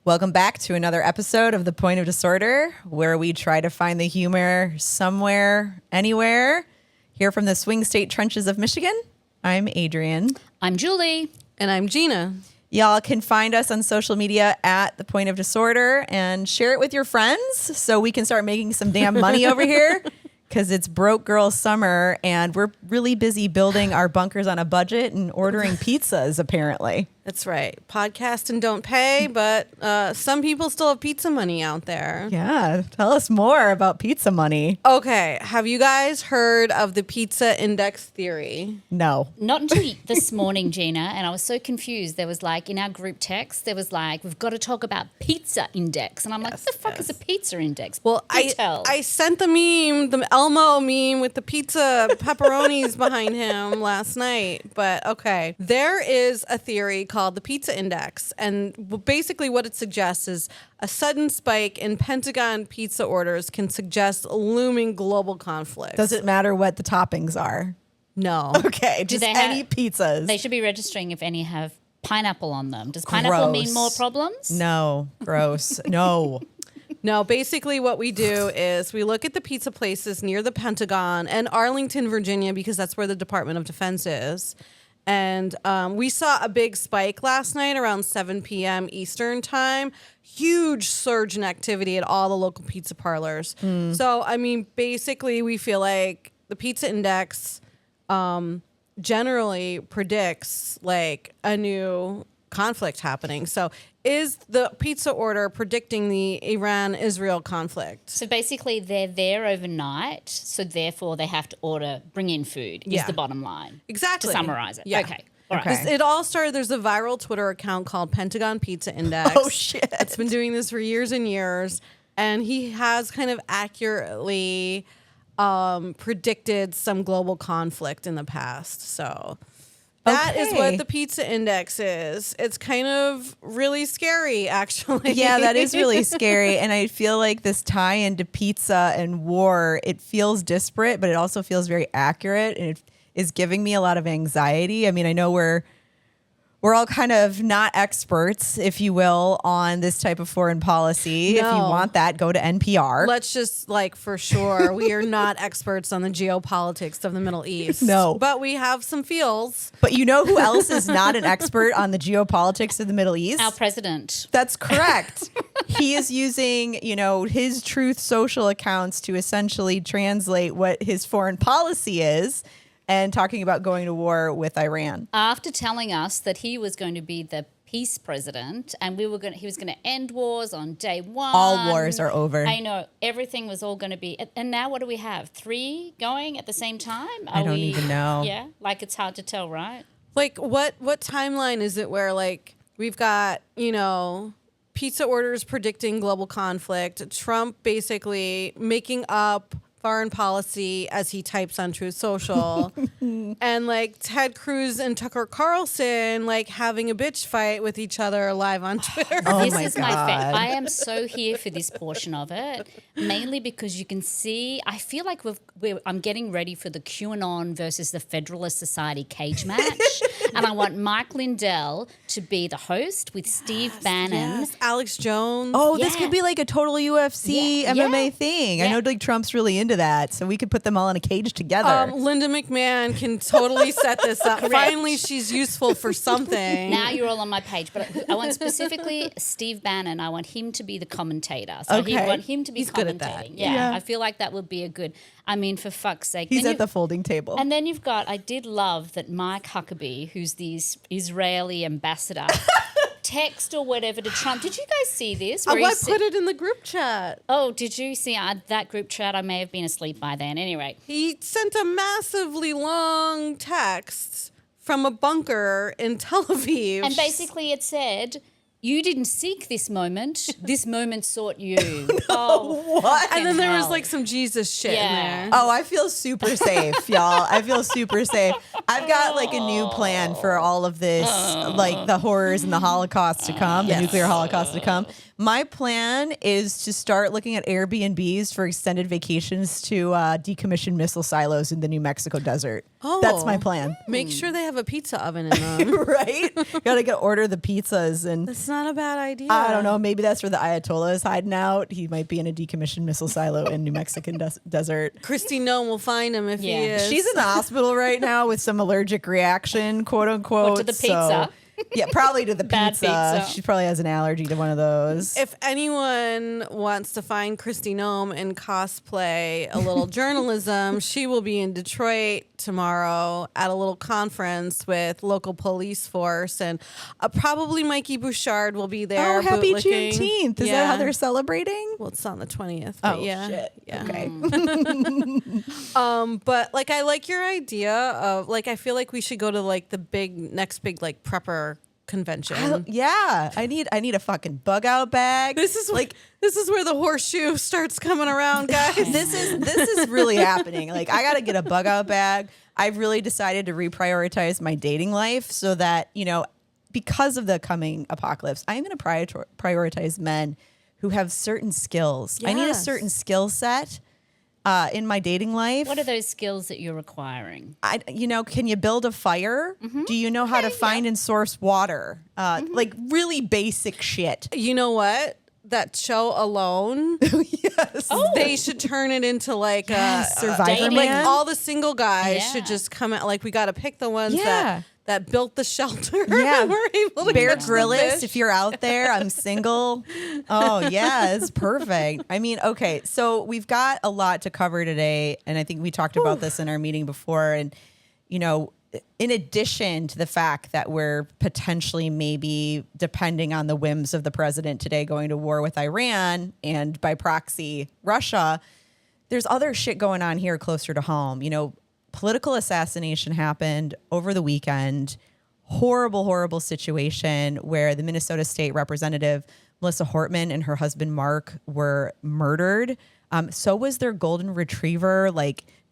Welcome back to another episode of The Point of Disorder, where we try to find the humor somewhere, anywhere. Here from the swing state trenches of Michigan, I'm Adrienne. I'm Julie. And I'm Gina. Y'all can find us on social media at The Point of Disorder and share it with your friends so we can start making some damn money over here. Because it's broke girl summer and we're really busy building our bunkers on a budget and ordering pizzas, apparently. That's right. Podcast and don't pay, but some people still have pizza money out there. Yeah, tell us more about pizza money. Okay, have you guys heard of the pizza index theory? No. Not until this morning, Gina, and I was so confused. There was like, in our group text, there was like, we've got to talk about pizza index. And I'm like, what the fuck is a pizza index? Well, I sent the meme, the Elmo meme with the pizza pepperonis behind him last night. But okay, there is a theory called the pizza index. And basically what it suggests is a sudden spike in Pentagon pizza orders can suggest looming global conflict. Does it matter what the toppings are? No. Okay, just any pizzas. They should be registering if any have pineapple on them. Does pineapple mean more problems? No, gross. No. No, basically what we do is we look at the pizza places near the Pentagon and Arlington, Virginia, because that's where the Department of Defense is. And we saw a big spike last night around 7 p.m. Eastern time. Huge surge in activity at all the local pizza parlors. So, I mean, basically we feel like the pizza index generally predicts like a new conflict happening. So is the pizza order predicting the Iran-Israel conflict? So basically they're there overnight, so therefore they have to bring in food is the bottom line. Exactly. To summarize it. Yeah. Okay. All right. It all started, there's a viral Twitter account called Pentagon Pizza Index. Oh, shit. It's been doing this for years and years. And he has kind of accurately predicted some global conflict in the past. So that is what the pizza index is. It's kind of really scary, actually. Yeah, that is really scary. And I feel like this tie into pizza and war, it feels disparate, but it also feels very accurate. And it is giving me a lot of anxiety. I mean, I know we're all kind of not experts, if you will, on this type of foreign policy. No. If you want that, go to NPR. Let's just for sure, we are not experts on the geopolitics of the Middle East. No. But we have some feels. But you know who else is not an expert on the geopolitics of the Middle East? Our president. That's correct. He is using, his Truth Social accounts to essentially translate what his foreign policy is, and talking about going to war with Iran. After telling us that he was going to be the peace president and he was going to end wars on day one. All wars are over. I know. Everything was all going to be. And now what do we have? 3 going at the same time? I don't even know. Yeah, it's hard to tell, right? What timeline is it where we've got, pizza orders predicting global conflict, Trump basically making up foreign policy as he types on Truth Social, and Ted Cruz and Tucker Carlson having a bitch fight with each other live on Twitter. Oh this my is God. my favorite. I am so here for this portion of it, mainly because you can see, I feel like I'm getting ready for the QAnon versus the Federalist Society cage match. And I want Mike Lindell to be the host with Steve Bannon. Yes, Alex Jones. Oh, this could be a total UFC MMA thing. Yeah. I know Trump's really into that, so we could put them all in a cage together. Linda McMahon can totally set this up. Finally, she's useful for something. Now you're all on my page, but I want specifically Steve Bannon. I want him to be the commentator. So I want him to be He's commentating. good at that. Yeah, I feel like that would be a good. I mean, for fuck's sake. He's at the folding table. And then you've got, I did love that Mike Huckabee, who's the Israeli ambassador, text or whatever to Trump. Did you guys see this? I put it in the group chat. Oh, did you see that group chat? I may have been asleep by then. Anyway. He sent a massively long text from a bunker in Tel Aviv. And basically it said, you didn't seek this moment sought you. Oh, what? And then there was some Jesus shit in there. Oh, I feel super safe, y'all. I feel super safe. I've got like a new plan for all of this, like the horrors and the Holocaust to come, the nuclear Holocaust to come. My plan is to start looking at Airbnbs for extended vacations to decommissioned missile silos in the New Mexico desert. That's my plan. Make sure they have a pizza oven in them. Right? Gotta order the pizzas, and That's not a bad idea. I don't know. Maybe that's where the Ayatollah is hiding out. He might be in a decommissioned missile silo in New Mexican desert. Christy Nome will find him if he is. She's in the hospital right now with some allergic reaction, quote unquote. Or to the pizza. Yeah, probably to the Bad pizza. She probably has an allergy to one of those. If anyone wants to find Christy Nome and cosplay a little journalism, she will be in Detroit tomorrow at a little conference with local police force, and probably Mikey Bouchard will be there. Oh, happy bootlicking. Juneteenth. Is that how they're celebrating? Well, it's on the 20th. Oh, But yeah. shit. Yeah. Okay. But like, I like your idea of like, I feel like we should go to like the next big like prepper convention. Yeah. I need a fucking bug out bag. This is where the horseshoe starts coming around, guys. This is really happening. Like, I got to get a bug out bag. I've really decided to reprioritize my dating life so that, because of the coming apocalypse, I'm going to prioritize men who have certain skills. I need a Yes. certain skill set in my dating life. What are those skills that you're requiring? Can you build a fire? Do you know how to find and source water? Like really basic shit. You know what? That show Alone, Yes. they should turn it into like Survivor dating. like Man. all the single guys Yeah. should just come out. Like we got to pick the ones Yeah. that built the shelter. Yeah. We're able to Bear catch the Grylls, fish. if you're out there, I'm single. Oh, yeah, it's perfect. I mean, okay, so we've got a lot to cover today, and I think we talked about this in our meeting before. And, in addition to the fact that we're potentially maybe depending on the whims of the president today going to war with Iran and by proxy Russia, there's other shit going on here closer to home. Political assassination happened over the weekend. Horrible, horrible situation where the Minnesota State Representative Melissa Hortman and her husband Mark were murdered. So was their golden retriever,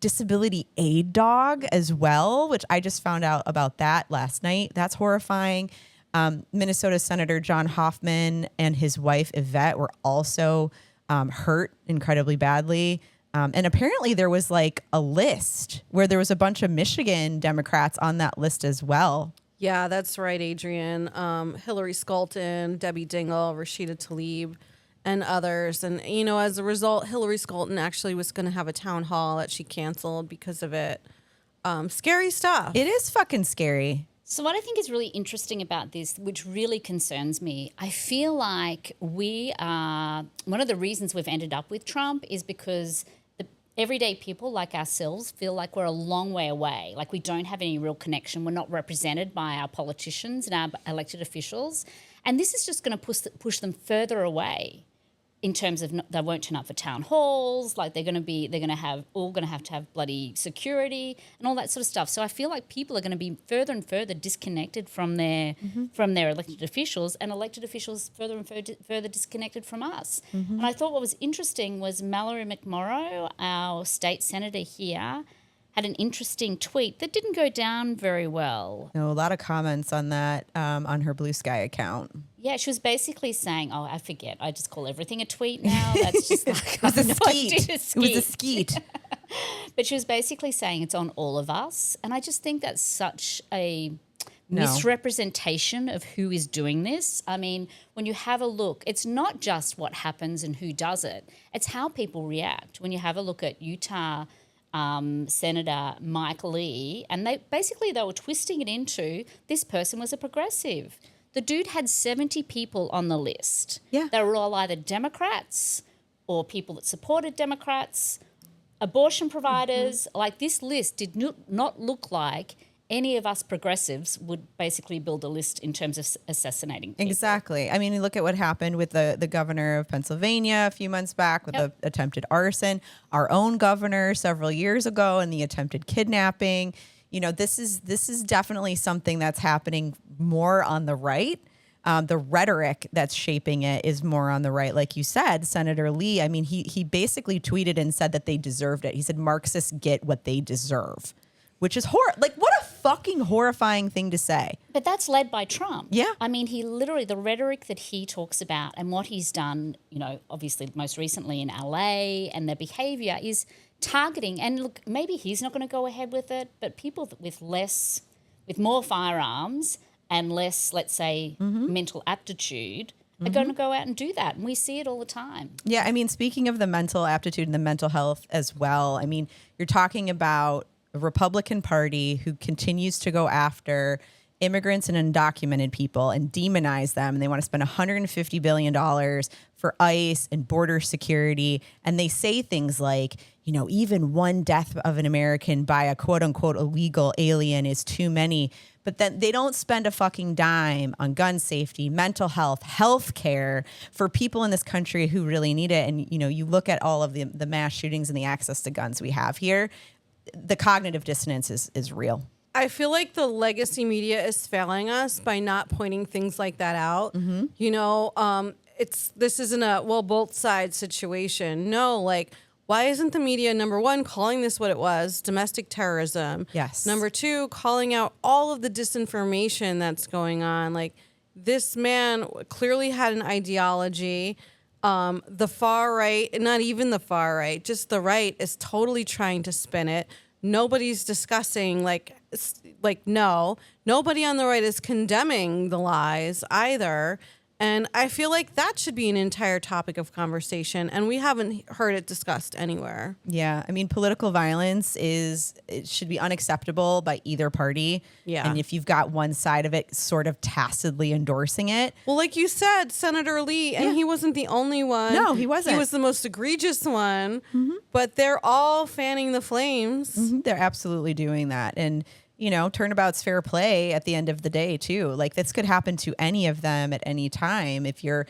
disability aid dog as well, which I just found out about that last night. That's horrifying. Minnesota Senator John Hoffman and his wife Yvette were also hurt incredibly badly. And apparently there was a list where there was a bunch of Michigan Democrats on that list as well. Yeah, that's right, Adrian. Hillary Scalton, Debbie Dingell, Rashida Tlaib, and others. And, as a result, Hillary Scalton actually was going to have a town hall that she canceled because of it. Scary stuff. It is fucking scary. So what I think is really interesting about this, which really concerns me, I feel like one of the reasons we've ended up with Trump is because the everyday people like ourselves feel like we're a long way away, like we don't have any real connection. We're not represented by our politicians and our elected officials. And this is just going to push them further away in terms of they won't turn up for town halls, they're going to have bloody security and all that sort of stuff. So I feel like people are going to be further and further disconnected from their elected officials, and elected officials further and further disconnected from us. And I thought what was interesting was Mallory McMorrow, our state senator here, had an interesting tweet that didn't go down very well. A lot of comments on that on her Blue Sky account. Yeah, she was basically saying, "Oh, I forget. I just call everything a tweet now. That's just It was a skeet. It was a skeet. But she was basically saying it's on all of us, and I just think that's such a misrepresentation of who is doing this. I mean, when you have a look, it's not just what happens and who does it; it's how people react. When you have a look at Utah Senator Mike Lee, and they were twisting it into this person was a progressive. The dude had 70 people on the list. Yeah. They were all either Democrats or people that supported Democrats, abortion providers. This list did not look like any of us progressives would basically build a list in terms of assassinating people. Exactly. I mean, you look at what happened with the governor of Pennsylvania a few months back with the attempted arson, our own governor several years ago and the attempted kidnapping. This is definitely something that's happening more on the right. The rhetoric that's shaping it is more on the right. Like you said, Senator Lee, I mean, he basically tweeted and said that they deserved it. He said Marxists get what they deserve, which is horrible. What a fucking horrifying thing to say. But that's led by Trump. Yeah. I mean, he literally, the rhetoric that he talks about and what he's done, you know, obviously most recently in LA, and their behavior is targeting. And look, maybe he's not going to go ahead with it, but people with more firearms and less, let's say, mental aptitude are going to go out and do that. And we see it all the time. Yeah, I mean, speaking of the mental aptitude and the mental health as well, I mean, you're talking about a Republican Party who continues to go after immigrants and undocumented people and demonize them. And they want to spend $150 billion for ICE and border security. And they say things like, you know, even one death of an American by a quote unquote illegal alien is too many. But then they don't spend a fucking dime on gun safety, mental health, health care for people in this country who really need it. And, you know, you look at all of the mass shootings and the access to guns we have here, the cognitive dissonance is real. I feel like the legacy media is failing us by not pointing things like that out. You know, this isn't a both sides situation. No, like, why isn't the media, number one, calling this what it was, domestic terrorism? Yes. Number two, calling out all of the disinformation that's going on. Like, this man clearly had an ideology. The far right, not even the far right, just the right is totally trying to spin it. Nobody's discussing, no, nobody on the right is condemning the lies either. And I feel like that should be an entire topic of conversation, and we haven't heard it discussed anywhere. Yeah, I mean, political violence it should be unacceptable by either party. Yeah. And if you've got one side of it sort of tacitly endorsing it. Well, like you said, Senator Lee, and he wasn't the only one. No, he wasn't. He was the most egregious one, but they're all fanning the flames. They're absolutely doing that. And, you know, turnabout's fair play at the end of the day too. Like, this could happen to any of them at any time. If you're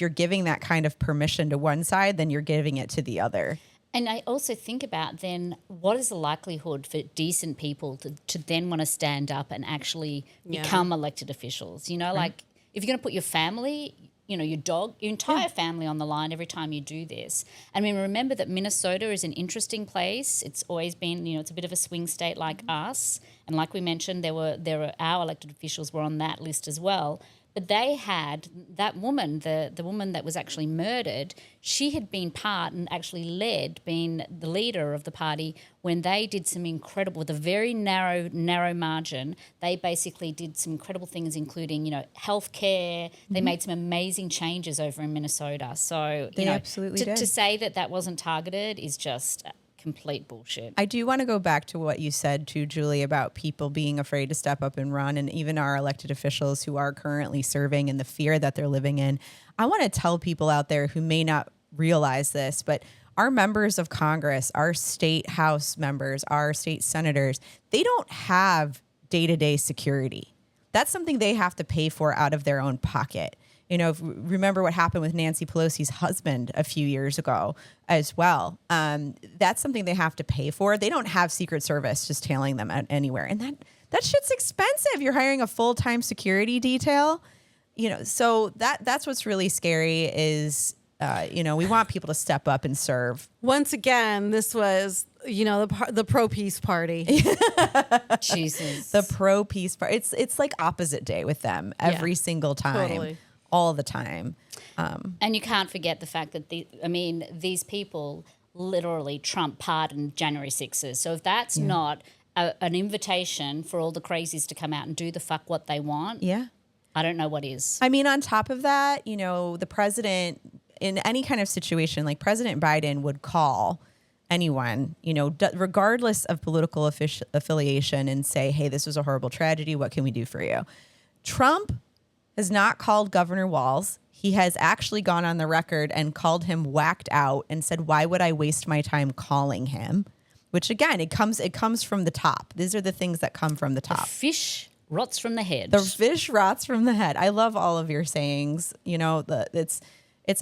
giving that kind of permission to one side, then you're giving it to the other. And I also think about then what is the likelihood for decent people to then want to stand up and actually become elected officials? You know, like if you're going to put your family, you know, your dog, your entire family on the line every time you do this. I mean, remember that Minnesota is an interesting place. It's always been, you know, it's a bit of a swing state like us. And like we mentioned, there were our elected officials were on that list as well. But they had that woman, the woman that was actually murdered, she had been part and actually led, being the leader of the party when they did some incredible, with a very narrow margin, they basically did some incredible things, including, you know, healthcare. They made some amazing changes over in Minnesota. So, They you know, absolutely did. to say that wasn't targeted is just complete bullshit. I do want to go back to what you said too, Julie, about people being afraid to step up and run, and even our elected officials who are currently serving and the fear that they're living in. I want to tell people out there who may not realize this, but our members of Congress, our state house members, our state senators, they don't have day-to-day security. That's something they have to pay for out of their own pocket. You know, remember what happened with Nancy Pelosi's husband a few years ago as well. That's something they have to pay for. They don't have Secret Service just tailing them anywhere. And that shit's expensive. You're hiring a full-time security detail. You know, so that's what's really scary is, you know, we want people to step up and serve. Once again, this was, you know, the pro-peace party. Jesus. The pro-peace part. It's like opposite day with them every single time. Totally. All the time. And you can't forget the fact that these people literally Trump pardoned January 6th. So if that's not an invitation for all the crazies to come out and do the fuck what they want, I don't know what is. I mean, on top of that, you know, the president in any kind of situation, like President Biden would call anyone, you know, regardless of political affiliation and say, hey, this was a horrible tragedy. What can we do for you? Trump has not called Governor Walz. He has actually gone on the record and called him whacked out and said, why would I waste my time calling him? Which again, it comes from the top. These are the things that come from the top. The fish rots from the head. The fish rots from the head. I love all of your sayings. You know, it's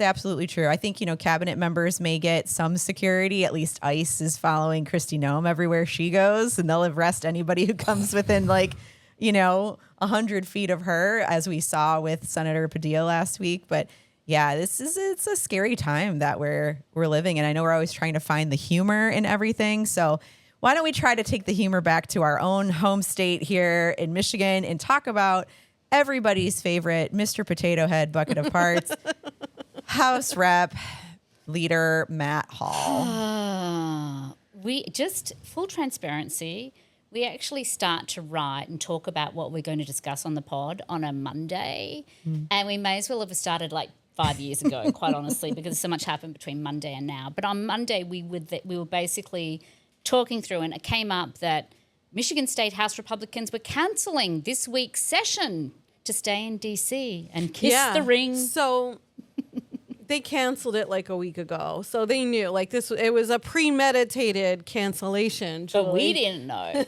absolutely true. I think, you know, cabinet members may get some security. At least ICE is following Kristi Noem everywhere she goes, and they'll arrest anybody who comes within, like, you know, 100 feet of her, as we saw with Senator Padilla last week. But yeah, it's a scary time that we're living in. I know we're always trying to find the humor in everything. So why don't we try to take the humor back to our own home state here in Michigan and talk about everybody's favorite Mr. Potato Head bucket of parts, House Rep Leader Matt Hall. We just, full transparency, we actually start to write and talk about what we're going to discuss on the pod on a Monday. And we may as well have started like 5 years ago, quite honestly, because so much happened between Monday and now. But on Monday, we were basically talking through, and it came up that Michigan State House Republicans were cancelling this week's session to stay in D.C. and kiss the ring. So they canceled it like a week ago. So they knew, like, it was a premeditated cancellation. But we didn't know.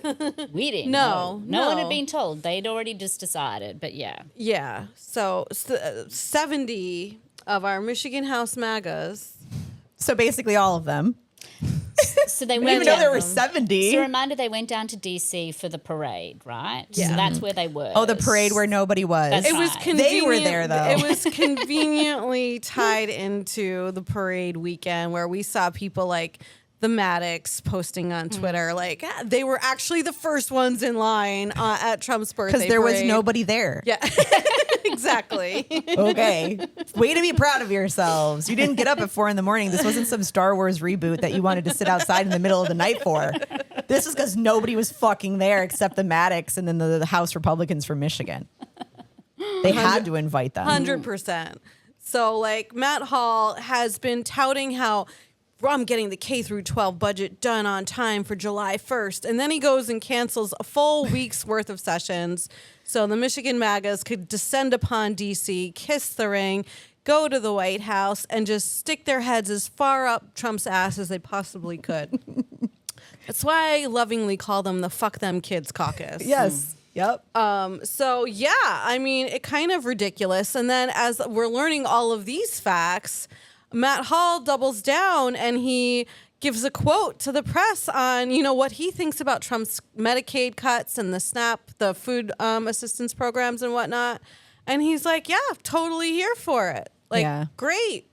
We didn't know. No one had been told. They'd already just decided, but yeah. Yeah. So 70 of our Michigan House MAGAs. So basically all of them. So they I didn't went even know down. there were 70. So reminder, they went down to DC for the parade, right? Yeah. So that's where they were. Oh, the parade where nobody was. That's It was right. They were convenient. there, though. It was conveniently tied into the parade weekend where we saw people like the Maddox posting on Twitter, like they were actually the first ones in line at Trump's birthday Because there was parade. nobody there. Yeah, exactly. Okay. Way to be proud of yourselves. You didn't get up at 4 a.m. This wasn't some Star Wars reboot that you wanted to sit outside in the middle of the night for. This is because nobody was fucking there except the Maddox and then the House Republicans from Michigan. They had to invite them. 100%. So like Matt Hall has been touting how I'm getting the K through 12 budget done on time for July 1st. And then he goes and cancels a full week's worth of sessions. So the Michigan MAGAs could descend upon DC, kiss the ring, go to the White House, and just stick their heads as far up Trump's ass as they possibly could. That's why I lovingly call them the Fuck Them Kids Caucus. Yes. Yep. So yeah, I mean, it kind of ridiculous. And then as we're learning all of these facts, Matt Hall doubles down and he gives a quote to the press on, what he thinks about Trump's Medicaid cuts and the SNAP, the food assistance programs and whatnot. And he's like, yeah, totally here for it. Like, Yeah. great.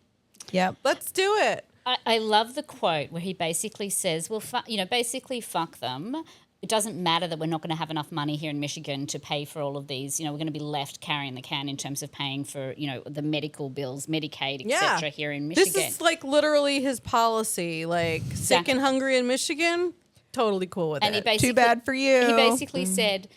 Yep. Let's do it. I love the quote where he basically says, well, basically fuck them. It doesn't matter that we're not going to have enough money here in Michigan to pay for all of these. We're going to be left carrying the can in terms of paying for, the medical bills, Medicaid, etc. here in Michigan. This is like literally his policy. Like, sick and hungry in Michigan, totally cool with and it. Too bad for you. He basically said,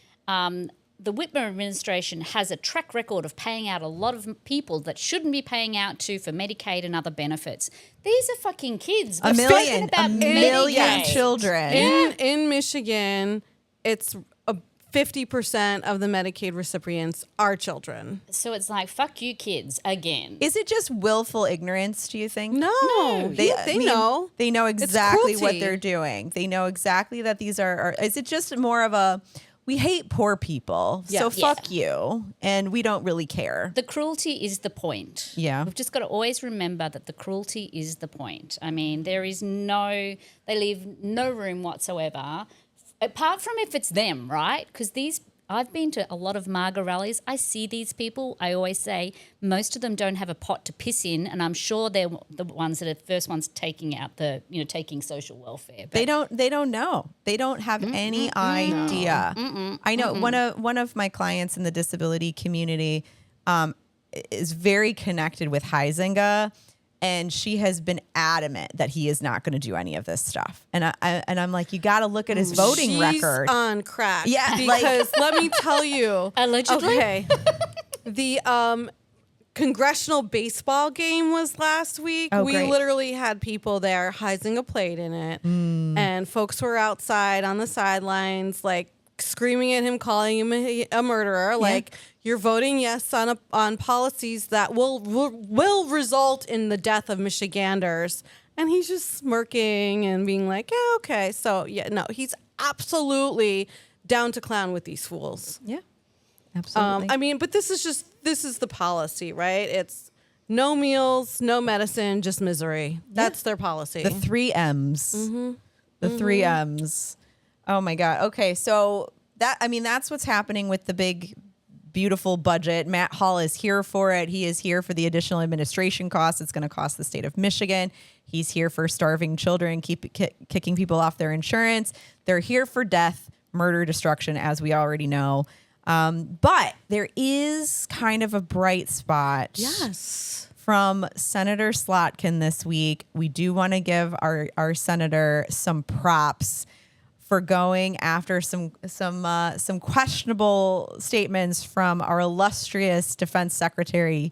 the Whitmer administration has a track record of paying out a lot of people that shouldn't be paying out to for Medicaid and other benefits. These are fucking kids. A We're million talking about Medicaid. children. In Michigan, it's 50% of the Medicaid recipients are children. So it's like, fuck you kids again. Is it just willful ignorance, do you think? No, they know. They know exactly what cruelty. they're doing. They know exactly that these are is it just more of a, we hate poor people, so fuck you, and we don't really care. The cruelty is the point. Yeah. We've just got to always remember that the cruelty is the point. I mean, they leave no room whatsoever, apart from if it's them, right? Because I've been to a lot of MAGA rallies. I see these people. I always say most of them don't have a pot to piss in, and I'm sure they're the ones that are the first ones taking out taking social welfare. But They don't know. They don't have any idea. I know one of my clients in the disability community is very connected with Huizenga, and she has been adamant that he is not going to do any of this stuff. And I'm like, you got to look at his voting She's record. on crack. Yeah, like- because let me tell you. Allegedly? Okay. The congressional baseball game was last week. Oh, we great. literally had people there. Huizenga played in it. And folks were outside on the sidelines, like screaming at him, calling him a murderer. Like, you're voting yes on policies that will result in the death of Michiganders. And he's just smirking and being like, yeah, okay. So, yeah, no, he's absolutely down to clown with these fools. Yeah, absolutely. I mean, but this is the policy, right? It's no meals, no medicine, just misery. That's their policy. the 3 M's. The 3 M's. Oh my God. Okay, so that's what's happening with the big beautiful budget. Matt Hall is here for it. He is here for the additional administration costs it's going to cost the state of Michigan. He's here for starving children, kicking people off their insurance. They're here for death, murder, destruction, as we already know. But there is kind of a bright spot. Yes. From Senator Slotkin this week. We do want to give our senator some props for going after some questionable statements from our illustrious Defense Secretary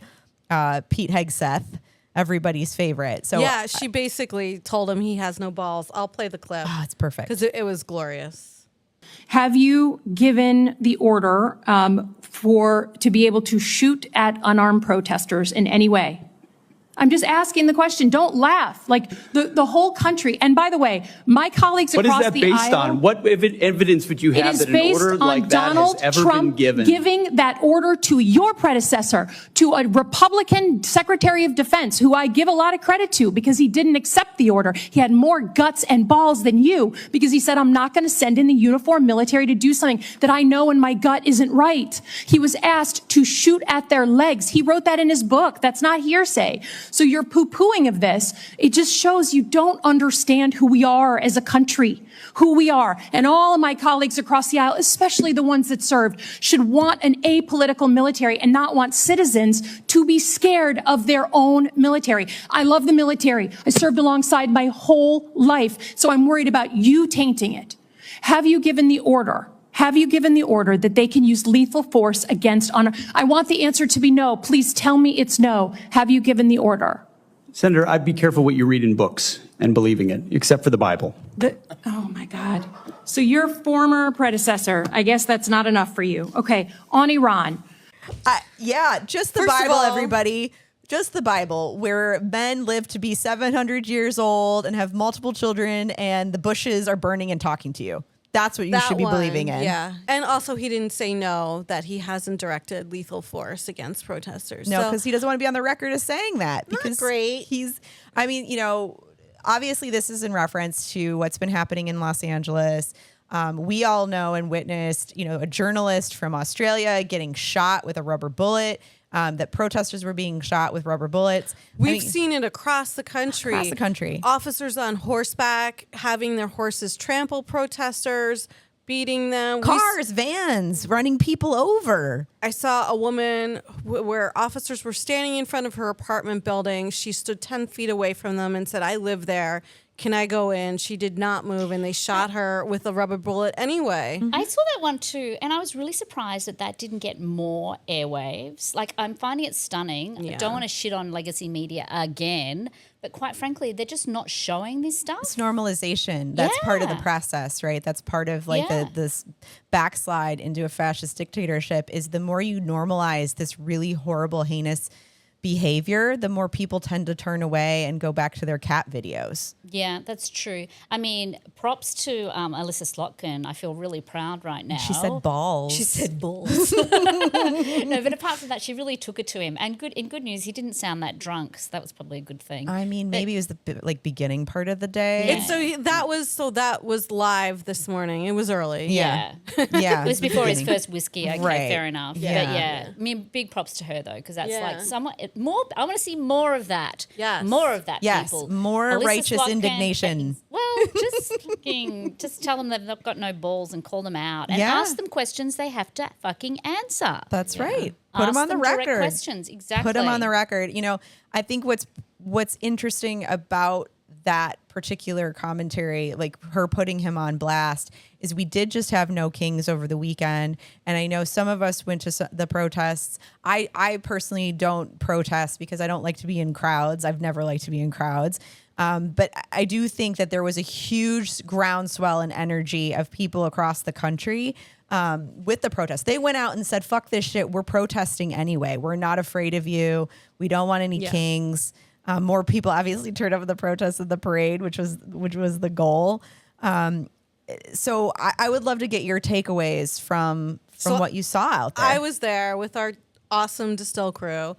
Pete Hegseth, everybody's favorite. So yeah, she basically told him he has no balls. I'll play the clip. Oh, it's perfect because it was glorious. Have you given the order to be able to shoot at unarmed protesters in any way? I'm just asking the question. Don't laugh. Like the whole country. And by the way, my colleagues across the aisle. What is that based on? What evidence would you have that an order like that has ever been given? Giving that order to your predecessor, to a Republican Secretary of Defense, who I give a lot of credit to because he didn't accept the order. He had more guts and balls than you because he said, I'm not going to send in the uniformed military to do something that I know in my gut isn't right. He was asked to shoot at their legs. He wrote that in his book. That's not hearsay. So your poo-pooing of this, it just shows you don't understand who we are as a country, who we are. And all of my colleagues across the aisle, especially the ones that served, should want an apolitical military and not want citizens to be scared of their own military. I love the military. I served alongside my whole life, so I'm worried about you tainting it. Have you given the order? Have you given the order that they can use lethal force against honor? I want the answer to be no. Please tell me it's no. Have you given the order? Senator, I'd be careful what you read in books and believing it, except for the Bible. Oh, my God. So your former predecessor, I guess that's not enough for you. Okay, on Iran. Yeah, just the First of Bible, all, everybody. Just the Bible, where men live to be 700 years old and have multiple children, and the bushes are burning and talking to you. That's what you should be believing in. Yeah. And also he didn't say no, that he hasn't directed lethal force against protesters. No, because he doesn't want to be on the record as saying that. Because great. Obviously this is in reference to what's been happening in Los Angeles. We all know and witnessed, a journalist from Australia getting shot with a rubber bullet. That protesters were being shot with rubber bullets. We've seen it across the country. Across the country. Officers on horseback having their horses trample protesters, beating them. Cars, vans, running people over. I saw a woman where officers were standing in front of her apartment building. She stood 10 feet away from them and said, I live there. Can I go in? She did not move, and they shot her with a rubber bullet anyway. I saw that one too, and I was really surprised that didn't get more airwaves. Like, I'm finding it stunning. Yeah. I don't want to shit on legacy media again, but quite frankly, they're just not showing this stuff. It's normalization. That's part of the process, right? That's part of this backslide into a fascist dictatorship is the more you normalize this really horrible, heinous behavior, the more people tend to turn away and go back to their cat videos. Yeah, that's true. I mean, props to Alyssa Slotkin. I feel really proud right now. She said balls. She said balls. No, but apart from that, she really took it to him. And in good news, he didn't sound that drunk, so that was probably a good thing. I mean, maybe it was the beginning part of the day. Yeah. That was live this morning. It was early. Yeah. It was before his first whiskey. Okay, Right. fair enough. Yeah. But yeah, I mean, big props to her though, because that's Yeah. like somewhat more. I want to see more of that. Yes. More of that. Yes, people. more Alyssa righteous Slotkin, indignation. Well, just tell them they've not got no balls and call them out and Yeah. ask them questions they have to fucking answer. That's right. Put them Ask on the them direct record. questions. Exactly. Put them on the record. I think what's interesting about that particular commentary, like her putting him on blast, is we did just have no kings over the weekend. And I know some of us went to the protests. I personally don't protest because I don't like to be in crowds. I've never liked to be in crowds. But I do think that there was a huge groundswell and energy of people across the country with the protest. They went out and said, fuck this shit. We're protesting anyway. We're not afraid of you. We don't want any kings. More people obviously turned up at the protests of the parade, which was the goal. So I would love to get your takeaways from what you saw out there. I was there with our awesome Distill crew,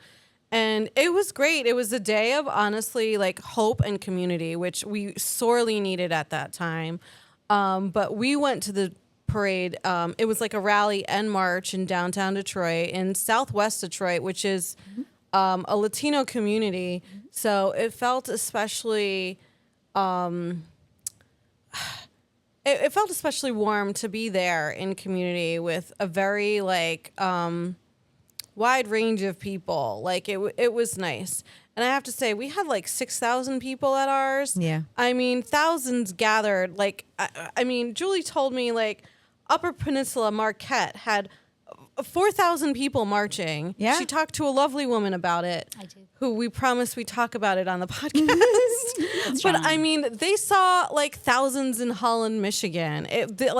and it was great. It was a day of honestly like hope and community, which we sorely needed at that time. But we went to the parade. It was like a rally and march in downtown Detroit, in Southwest Detroit, which is a Latino community. So it felt especially, it felt especially warm to be there in community with a very like wide range of people. Like it was nice. And I have to say, we had like 6,000 people at ours. Yeah. I mean, thousands gathered. Like, I mean, Julie told me like Upper Peninsula Marquette had 4,000 people marching. Yeah. She talked to a lovely woman about it. I did. Who we promised we talk about it on the podcast. But I mean, they saw like thousands in Holland, Michigan.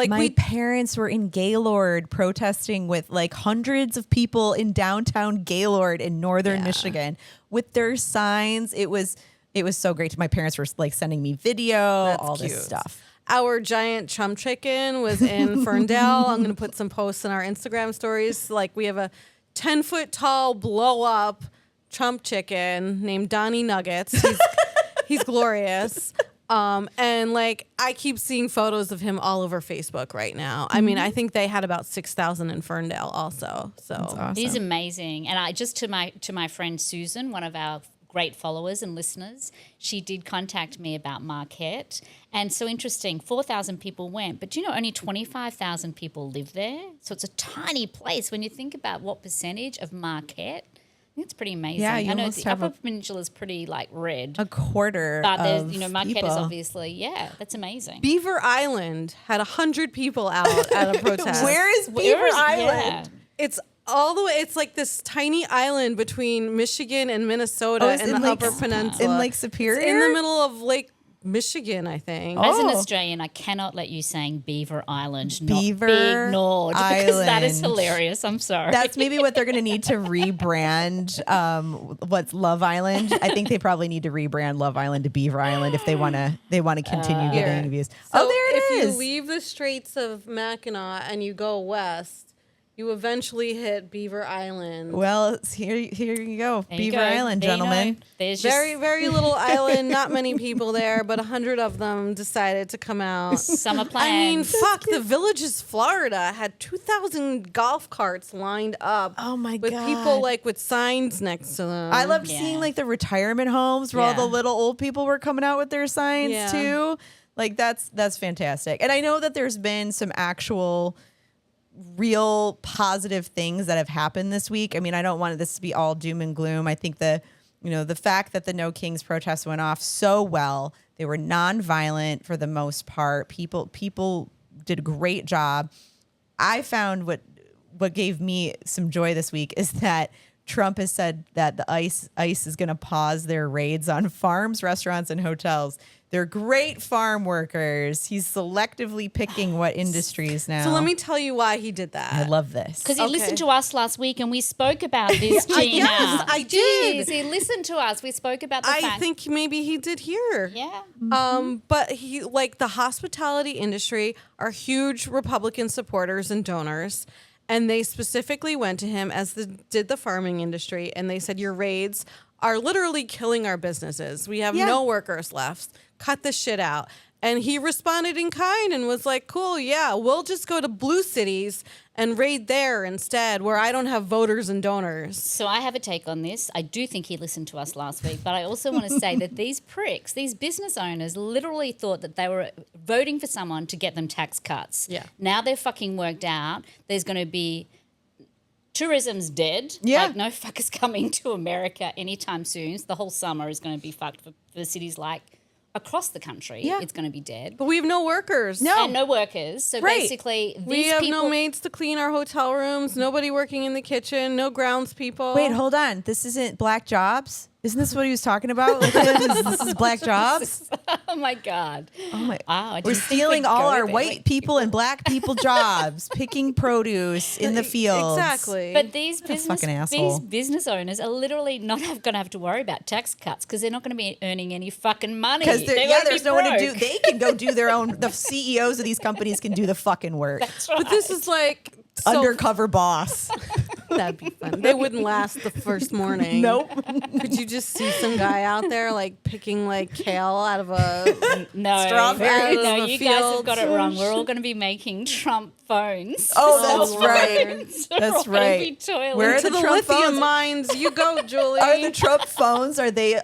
My parents were in Gaylord protesting with like hundreds of people in downtown Gaylord in northern Michigan with their signs. It was so great. My parents were like sending me video, all cute. this stuff. Our giant Trump chicken was in Ferndale. I'm going to put some posts in our Instagram stories. Like, we have a 10-foot tall blow up Trump chicken named Donnie Nuggets. He's glorious. And like, I keep seeing photos of him all over Facebook right now. I mean, I think they had about 6,000 in Ferndale also. So Awesome. It is amazing. And I just to my friend Susan, one of our great followers and listeners, she did contact me about Marquette. And so interesting, 4,000 people went, but only 25,000 people live there. So it's a tiny place when you think about what percentage of Marquette. I think it's pretty amazing. Yeah, I know almost the have Upper Peninsula is pretty like red. a quarter But of there's, Marquette people. is obviously, that's amazing. Beaver Island had 100 people out at a protest. Where is Beaver Island? It's all the way. It's like this tiny island between Michigan and Minnesota it's and in the Lake- Upper Peninsula. in Lake Superior? It's in the middle of Lake Michigan, I think. As an Oh. Australian, I cannot let you saying Beaver Island Beaver not be ignored because that is Island. hilarious. I'm sorry. That's maybe what they're going to need to rebrand. What's Love Island? I think they probably need to rebrand Love Island to Beaver Island if they want to continue Here. getting views. So there it is. If you leave the Straits of Mackinac and you go west, you eventually hit Beaver Island. Well, here you go, There you Beaver go. Island, There you know. gentlemen. There's just Very, very little island, not many people there, but 100 of them decided to come out. summer plans. I mean, fuck, the Villages, Florida had 2,000 golf carts lined up. Oh my with God. people like with signs next to them. I loved Yeah. seeing like the retirement homes where all Yeah. the little old people were coming out with their signs Yeah. too. Like that's fantastic. And I know that there's been some actual real positive things that have happened this week. I mean, I don't want this to be all doom and gloom. I think the fact that the No Kings protests went off so well, they were nonviolent for the most part. People did a great job. I found what gave me some joy this week is that Trump has said that the ICE is going to pause their raids on farms, restaurants, and hotels. They're great farm workers. He's selectively picking what industries now. So let me tell you why he did that. I love this. because he Okay. listened to us last week and we spoke about this, Gina. yes, I did. Jeez, he listened to us. We spoke about the I fact. think maybe he did here. Yeah. But he like the hospitality industry are huge Republican supporters and donors. And they specifically went to him, as did the farming industry, and they said, your raids are literally killing our businesses. We have no workers left. Cut this shit out. And he responded in kind and was like, cool, yeah, we'll just go to blue cities and raid there instead, where I don't have voters and donors. So I have a take on this. I do think he listened to us last week, but I also want to say that these pricks, these business owners, literally thought that they were voting for someone to get them tax cuts. Yeah. Now they're fucking worked out. There's going to be tourism's dead. Yeah. Like no fuckers coming to America anytime soon. So the whole summer is going to be fucked for cities like across the country. Yeah. It's going to be dead. But we have no workers. No. And no workers. So Right. basically, these We have people. no maids to clean our hotel rooms, nobody working in the kitchen, no grounds people. Wait, hold on. This isn't Black Jobs? Isn't this what he was talking about? Like, this is Black Jobs? Oh my God. Oh my! Wow, I We're didn't think stealing we'd all go our there. white Like, people and black people jobs, picking produce in the fields. Exactly. But these fucking asshole. business owners are literally not going to have to worry about tax cuts because they're not going to be earning any fucking money. Because They're gonna there's be no one to broke. do. They can go do their own. The CEOs of these companies can do the fucking work. That's right. But this is like so Undercover boss. That'd be fun. They wouldn't last the first morning. Nope. Could you just see some guy out there like picking like kale out of a No, strawberry? no, you guys have got it wrong. We're all going to be making Trump phones. Oh, that's right. That's all gonna right. be toilets. Where are To the the Trump lithium phones? mines. You go, Julie. Are the Trump phones? Are they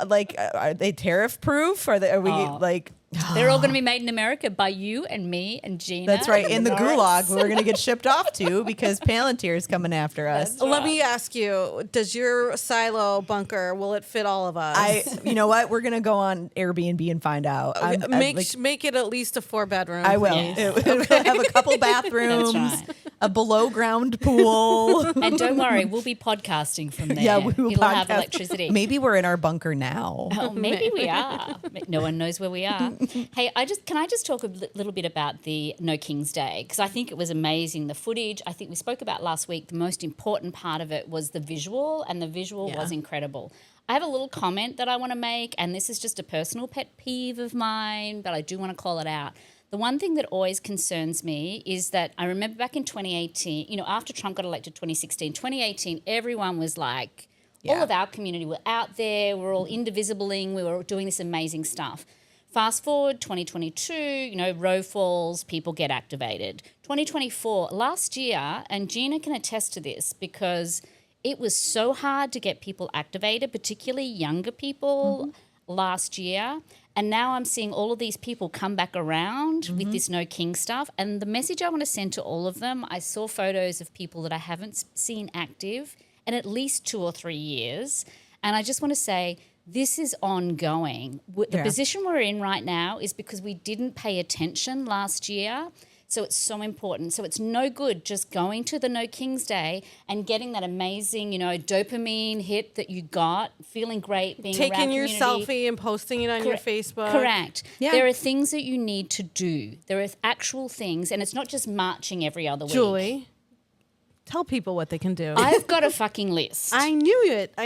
tariff proof? Are we like? They're all going to be made in America by you and me and Gina. That's right. In the Norris. gulag, we're going to get shipped off to because Palantir is coming after us. Let me ask you: does your silo bunker will it fit all of us? You know what? We're going to go on Airbnb and find out. Make it at least a 4-bedroom. I will. Yes. It will have a couple bathrooms, That's right. a below ground pool. And don't worry, we'll be podcasting from there. Yeah, we will It'll have podcast. electricity. Maybe we're in our bunker now. Oh, maybe we are. No one knows where we are. Hey, can I just talk a little bit about the No King's Day? Because I think it was amazing. The footage, I think we spoke about last week, the most important part of it was the visual, and the visual was incredible. I have a little comment that I want to make, and this is just a personal pet peeve of mine, but I do want to call it out. The one thing that always concerns me is that I remember back in 2018, after Trump got elected 2018, everyone was like, all of our community were out there, we're all indivisibling, we were doing this amazing stuff. Fast forward 2022, Roe falls, people get activated. 2024, last year, and Gina can attest to this because it was so hard to get people activated, particularly younger people last year. And now I'm seeing all of these people come back around with this No King stuff. And the message I want to send to all of them, I saw photos of people that I haven't seen active in at least 2 or 3 years. And I just want to say, this is ongoing. The position we're in right now is because we didn't pay attention last year. So it's so important. So it's no good just going to the No King's Day and getting that amazing, dopamine hit that you got, feeling great, being around taking your community. selfie and posting it on your Facebook. Correct. Yeah. There are things that you need to do. There are actual things, and it's not just marching every other week. Julie, tell people what they can do. I've got a fucking list. I knew it. I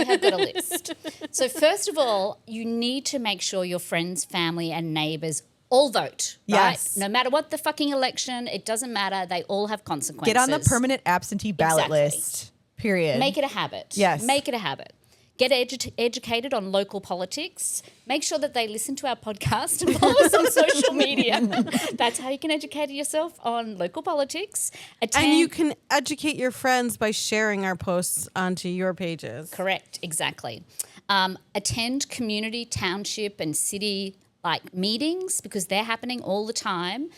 have got a list. So first of all, you need to make sure your friends, family, and neighbours all vote. Yes. Right? No matter what the fucking election, it doesn't matter. They all have consequences. Get on the permanent absentee ballot Exactly. list. Period. Make it a habit. Yes. Make it a habit. Get educated on local politics. Make sure that they listen to our podcast and follow us on social media. That's how you can educate yourself on local politics. And you can educate your friends by sharing our posts onto your pages. Correct, exactly. Attend community, township, and city meetings because they're happening all the time.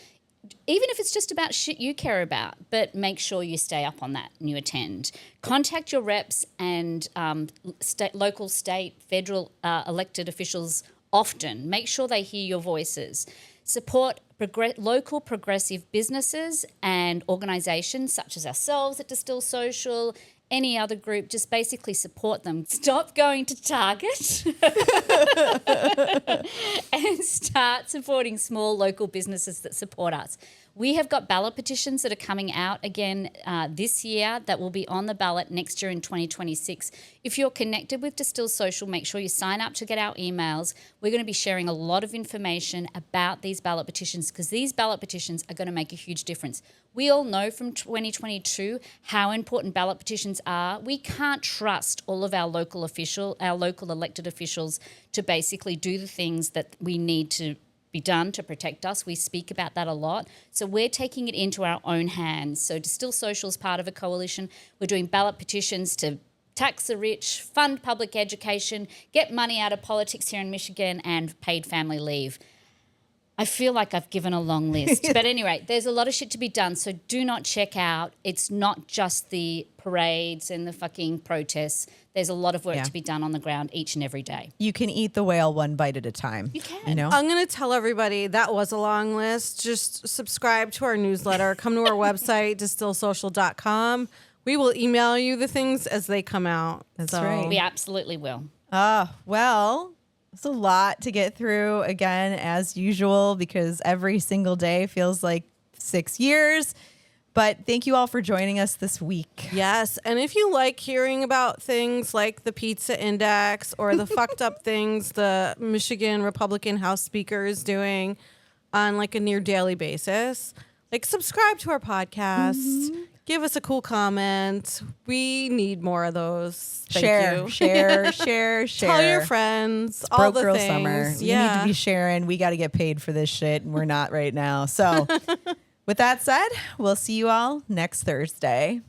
Even if it's just about shit you care about, but make sure you stay up on that and you attend. Contact your reps and local, state, federal elected officials often. Make sure they hear your voices. Support local progressive businesses and organisations such as ourselves at Distill Social, any other group, just basically support them. Stop going to Target and start supporting small local businesses that support us. We have got ballot petitions that are coming out again this year that will be on the ballot next year in 2026. If you're connected with Distill Social, make sure you sign up to get our emails. We're going to be sharing a lot of information about these ballot petitions because these ballot petitions are going to make a huge difference. We all know from 2022 how important ballot petitions are. We can't trust all of our local elected officials to basically do the things that we need to be done to protect us. We speak about that a lot. So we're taking it into our own hands. So Distill Social is part of a coalition. We're doing ballot petitions to tax the rich, fund public education, get money out of politics here in Michigan, and paid family leave. I feel like I've given a long list. But anyway, there's a lot of shit to be done. So do not check out. It's not just the parades and the fucking protests. There's a lot of work to be done on the ground each and every day. You can eat the whale one bite at a time. You can. You know? I'm going to tell everybody that was a long list. Just subscribe to our newsletter. Come to our website, distillsocial.com. We will email you the things as they come out. That's right. We absolutely will. Well, it's a lot to get through again, as usual, because every single day feels like 6 years. But thank you all for joining us this week. Yes. And if you like hearing about things like the pizza index or the fucked up things the Michigan Republican House Speaker is doing on like a near daily basis, like subscribe to our podcast. Give us a cool comment. We need more of those. Thank you. Share. Tell your friends. It's all broke the girl things. summer. Yeah. You need to be sharing. We got to get paid for this shit, and we're not right now. So, with that said, we'll see you all next Thursday.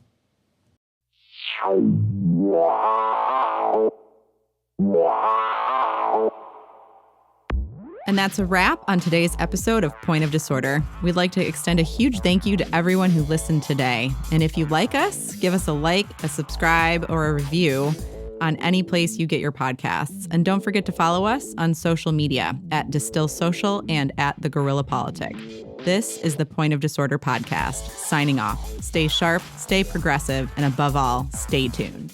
And that's a wrap on today's episode of Point of Disorder. We'd like to extend a huge thank you to everyone who listened today. And if you like us, give us a like, a subscribe, or a review on any place you get your podcasts. And don't forget to follow us on social media at Distill Social and at The Guerrilla Politic. This is the Point of Disorder podcast, signing off. Stay sharp, stay progressive, and above all, stay tuned.